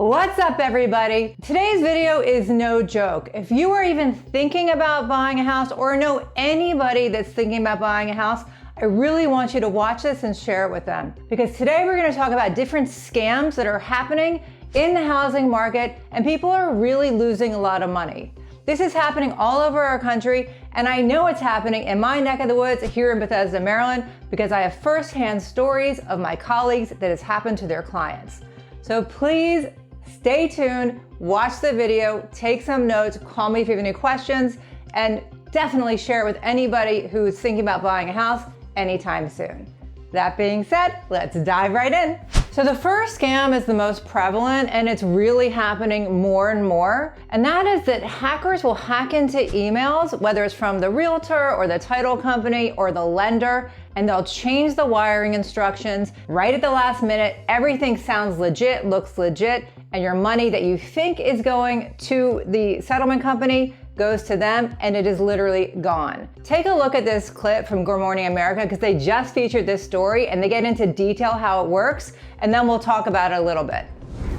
What's up, everybody? Today's video is no joke. If you are even thinking about buying a house or know anybody that's thinking about buying a house, I really want you to watch this and share it with them. Because today we're going to talk about different scams that are happening in the housing market and people are really losing a lot of money. This is happening all over our country, and I know it's happening in my neck of the woods here in Bethesda, Maryland, because I have firsthand stories of my colleagues that has happened to their clients. So please stay tuned, watch the video, take some notes, call me if you have any questions, and definitely share it with anybody who's thinking about buying a house anytime soon. That being said, let's dive right in. So the first scam is the most prevalent and it's really happening more and more. And that is that hackers will hack into emails, whether it's from the realtor or the title company or the lender, and they'll change the wiring instructions right at the last minute. Everything sounds legit, looks legit, and your money that you think is going to the settlement company goes to them, and it is literally gone. Take a look at this clip from Good Morning America because they just featured this story and they get into detail how it works, and then we'll talk about it a little bit.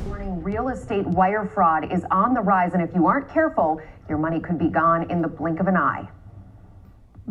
Warning, real estate wire fraud is on the rise, and if you aren't careful, your money could be gone in the blink of an eye.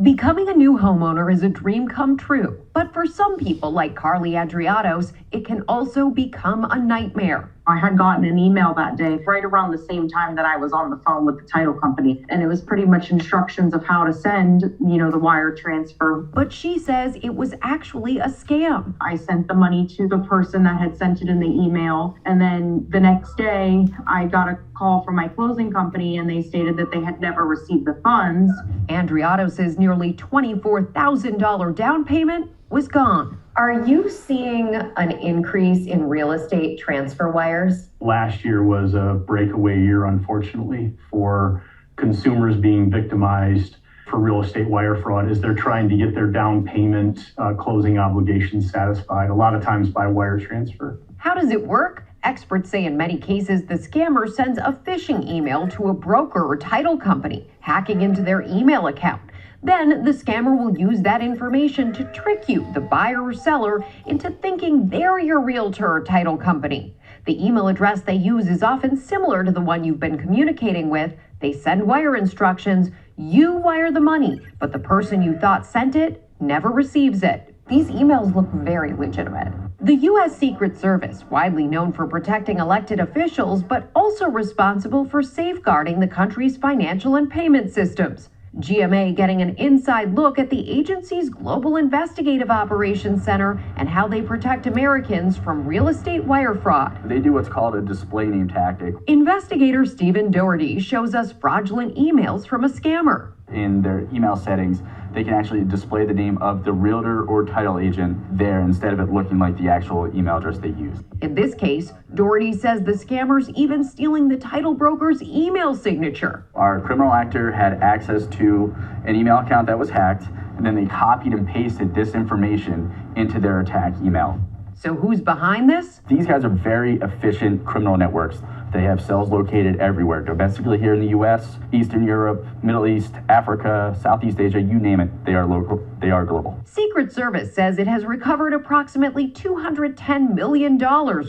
Becoming a new homeowner is a dream come true, but for some people like Carly Adreatos, it can also become a nightmare. I had gotten an email that day right around the same time that I was on the phone with the title company, and it was pretty much instructions of how to send, the wire transfer. But she says it was actually a scam. I sent the money to the person that had sent it in the email, and then the next day I got a call from my closing company and they stated that they had never received the funds. Adreatos' nearly $24,000 down payment was gone. Are you seeing an increase in real estate transfer wires? Last year was a breakaway year, unfortunately, for consumers being victimized for real estate wire fraud as they're trying to get their down payment closing obligations satisfied, a lot of times by wire transfer. How does it work? Experts say in many cases, the scammer sends a phishing email to a broker or title company, hacking into their email account. Then the scammer will use that information to trick you, the buyer or seller, into thinking they're your realtor or title company. The email address they use is often similar to the one you've been communicating with. They send wire instructions, you wire the money, but the person you thought sent it never receives it. These emails look very legitimate. The U.S. Secret Service, widely known for protecting elected officials, but also responsible for safeguarding the country's financial and payment systems. GMA getting an inside look at the agency's Global Investigative Operations Center and how they protect Americans from real estate wire fraud. They do what's called a display name tactic. Investigator Stephen Doherty shows us fraudulent emails from a scammer. In their email settings, they can actually display the name of the realtor or title agent there instead of it looking like the actual email address they used. In this case, Doherty says the scammer's even stealing the title broker's email signature. Our criminal actor had access to an email account that was hacked, and then they copied and pasted this information into their attack email. So who's behind this? These guys are very efficient criminal networks. They have cells located everywhere, domestically here in the U.S., Eastern Europe, Middle East, Africa, Southeast Asia, you name it, they are local, they are global. Secret Service says it has recovered approximately $210 million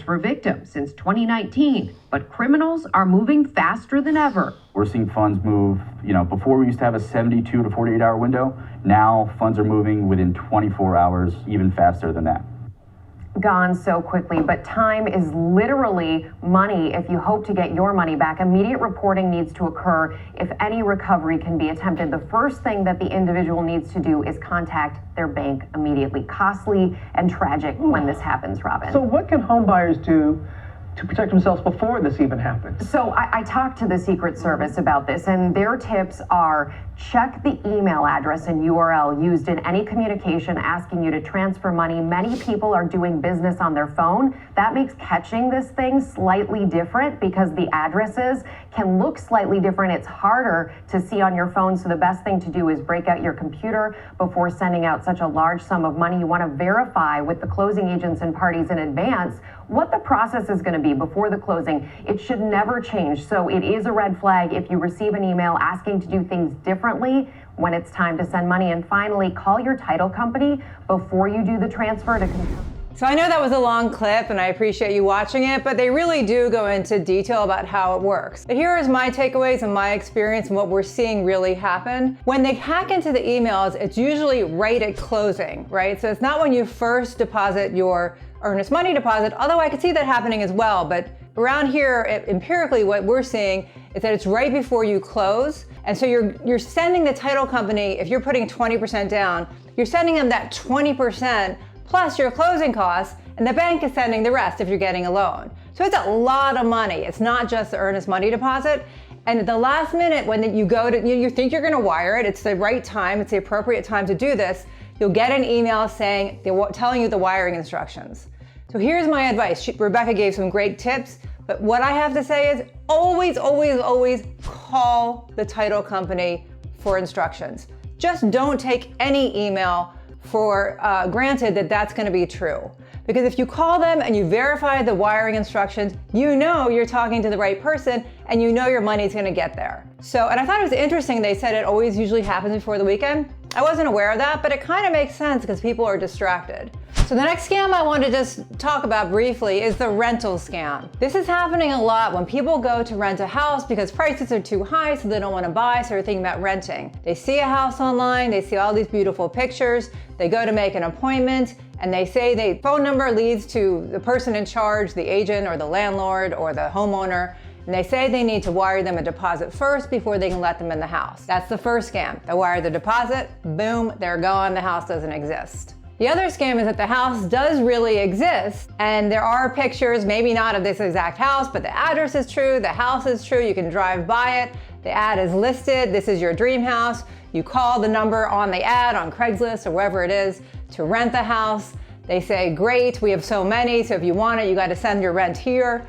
for victims since 2019, but criminals are moving faster than ever. We're seeing funds move, before we used to have a 72 to 48 hour window. Now funds are moving within 24 hours, even faster than that. Gone so quickly, but time is literally money if you hope to get your money back. Immediate reporting needs to occur if any recovery can be attempted. The first thing that the individual needs to do is contact their bank immediately. Costly and tragic when this happens, Robin. So what can home buyers do to protect themselves before this even happens? So I talked to the Secret Service about this, and their tips are check the email address and URL used in any communication asking you to transfer money. Many people are doing business on their phone. That makes catching this thing slightly different because the addresses can look slightly different. It's harder to see on your phone, so the best thing to do is break out your computer before sending out such a large sum of money. You want to verify with the closing agents and parties in advance what the process is going to be before the closing. It should never change. So it is a red flag if you receive an email asking to do things differently when it's time to send money. And finally, call your title company before you do the transfer to confirm. So I know that was a long clip and I appreciate you watching it, but they really do go into detail about how it works. But here is my takeaways and my experience and what we're seeing really happen. When they hack into the emails, it's usually right at closing, right? So it's not when you first deposit your earnest money deposit, although I could see that happening as well. But around here, empirically, what we're seeing is that it's right before you close. And so you're sending the title company, if you're putting 20% down, you're sending them that 20% plus your closing costs, and the bank is sending the rest if you're getting a loan. So it's a lot of money. It's not just the earnest money deposit. And at the last minute, when you go to, you think you're gonna wire it, it's the right time, it's the appropriate time to do this, you'll get an email saying, telling you the wiring instructions. So here's my advice. Rebecca gave some great tips, but what I have to say is always, always, always call the title company for instructions. Just don't take any email for granted that that's going to be true. Because if you call them and you verify the wiring instructions, you know you're talking to the right person and you know your money's going to get there. So, and I thought it was interesting they said it always usually happens before the weekend. I wasn't aware of that, but it kind of makes sense because people are distracted. So the next scam I want to just talk about briefly is the rental scam. This is happening a lot when people go to rent a house because prices are too high, so they don't want to buy, so they're thinking about renting. They see a house online, they see all these beautiful pictures, they go to make an appointment, and they say the phone number leads to the person in charge, the agent or the landlord or the homeowner, and they say they need to wire them a deposit first before they can let them in the house. That's the first scam. They wire the deposit, boom, they're gone, the house doesn't exist. The other scam is that the house does really exist, and there are pictures, maybe not of this exact house, but the address is true, the house is true, you can drive by it, the ad is listed, this is your dream house. You call the number on the ad on Craigslist or wherever it is to rent the house. They say, great, we have so many, so if you want it, you got to send your rent here.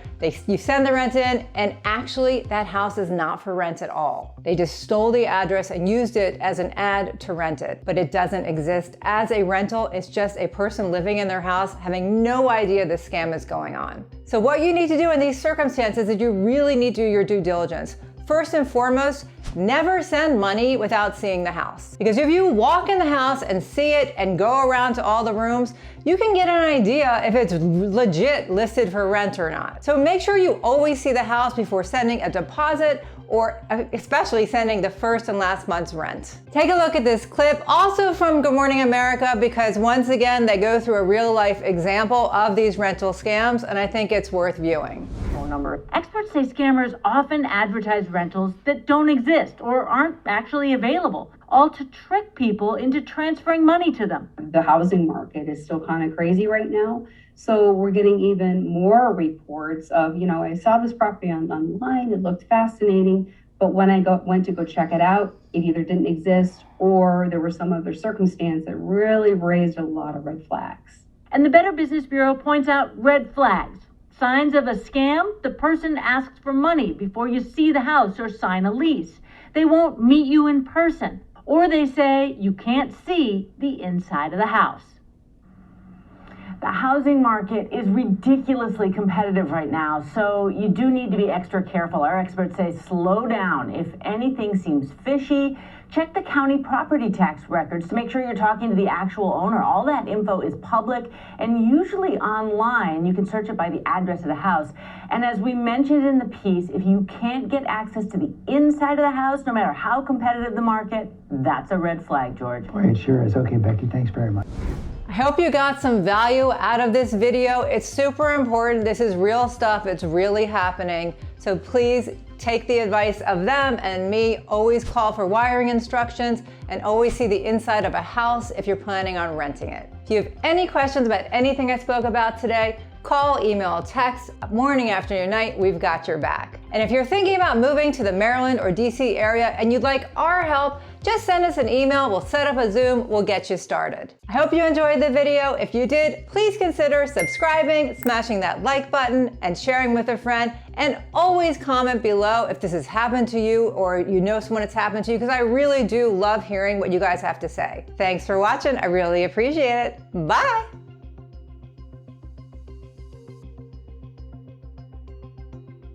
You send the rent in, and actually that house is not for rent at all. They just stole the address and used it as an ad to rent it, but it doesn't exist as a rental. It's just a person living in their house having no idea this scam is going on. So what you need to do in these circumstances is you really need to do your due diligence. First and foremost, never send money without seeing the house. Because if you walk in the house and see it and go around to all the rooms, you can get an idea if it's legit listed for rent or not. So make sure you always see the house before sending a deposit or especially sending the first and last month's rent. Take a look at this clip, also from Good Morning America, because once again, they go through a real life example of these rental scams, and I think it's worth viewing. Number. Experts say scammers often advertise rentals that don't exist or aren't actually available, all to trick people into transferring money to them. The housing market is still kind of crazy right now. So we're getting even more reports of, I saw this property online, it looked fascinating, but when I went to go check it out, it either didn't exist or there was some other circumstance that really raised a lot of red flags. And the Better Business Bureau points out red flags. Signs of a scam: the person asks for money before you see the house or sign a lease. They won't meet you in person, or they say you can't see the inside of the house. The housing market is ridiculously competitive right now, so you do need to be extra careful. Our experts say slow down. If anything seems fishy, check the county property tax records to make sure you're talking to the actual owner. All that info is public and usually online. You can search it by the address of the house. And as we mentioned in the piece, if you can't get access to the inside of the house, no matter how competitive the market, that's a red flag, George. Boy, it sure is. Okay, Becky, thanks very much. I hope you got some value out of this video. It's super important. This is real stuff. It's really happening. So please take the advice of them and me. Always call for wiring instructions and always see the inside of a house if you're planning on renting it. If you have any questions about anything I spoke about today, call, email, text, morning, afternoon, night, we've got your back. And if you're thinking about moving to the Maryland or DC area and you'd like our help, just send us an email, we'll set up a Zoom, we'll get you started. I hope you enjoyed the video. If you did, please consider subscribing, smashing that like button, and sharing with a friend. And always comment below if this has happened to you or you know someone it's happened to you, because I really do love hearing what you guys have to say. Thanks for watching, I really appreciate it. Bye.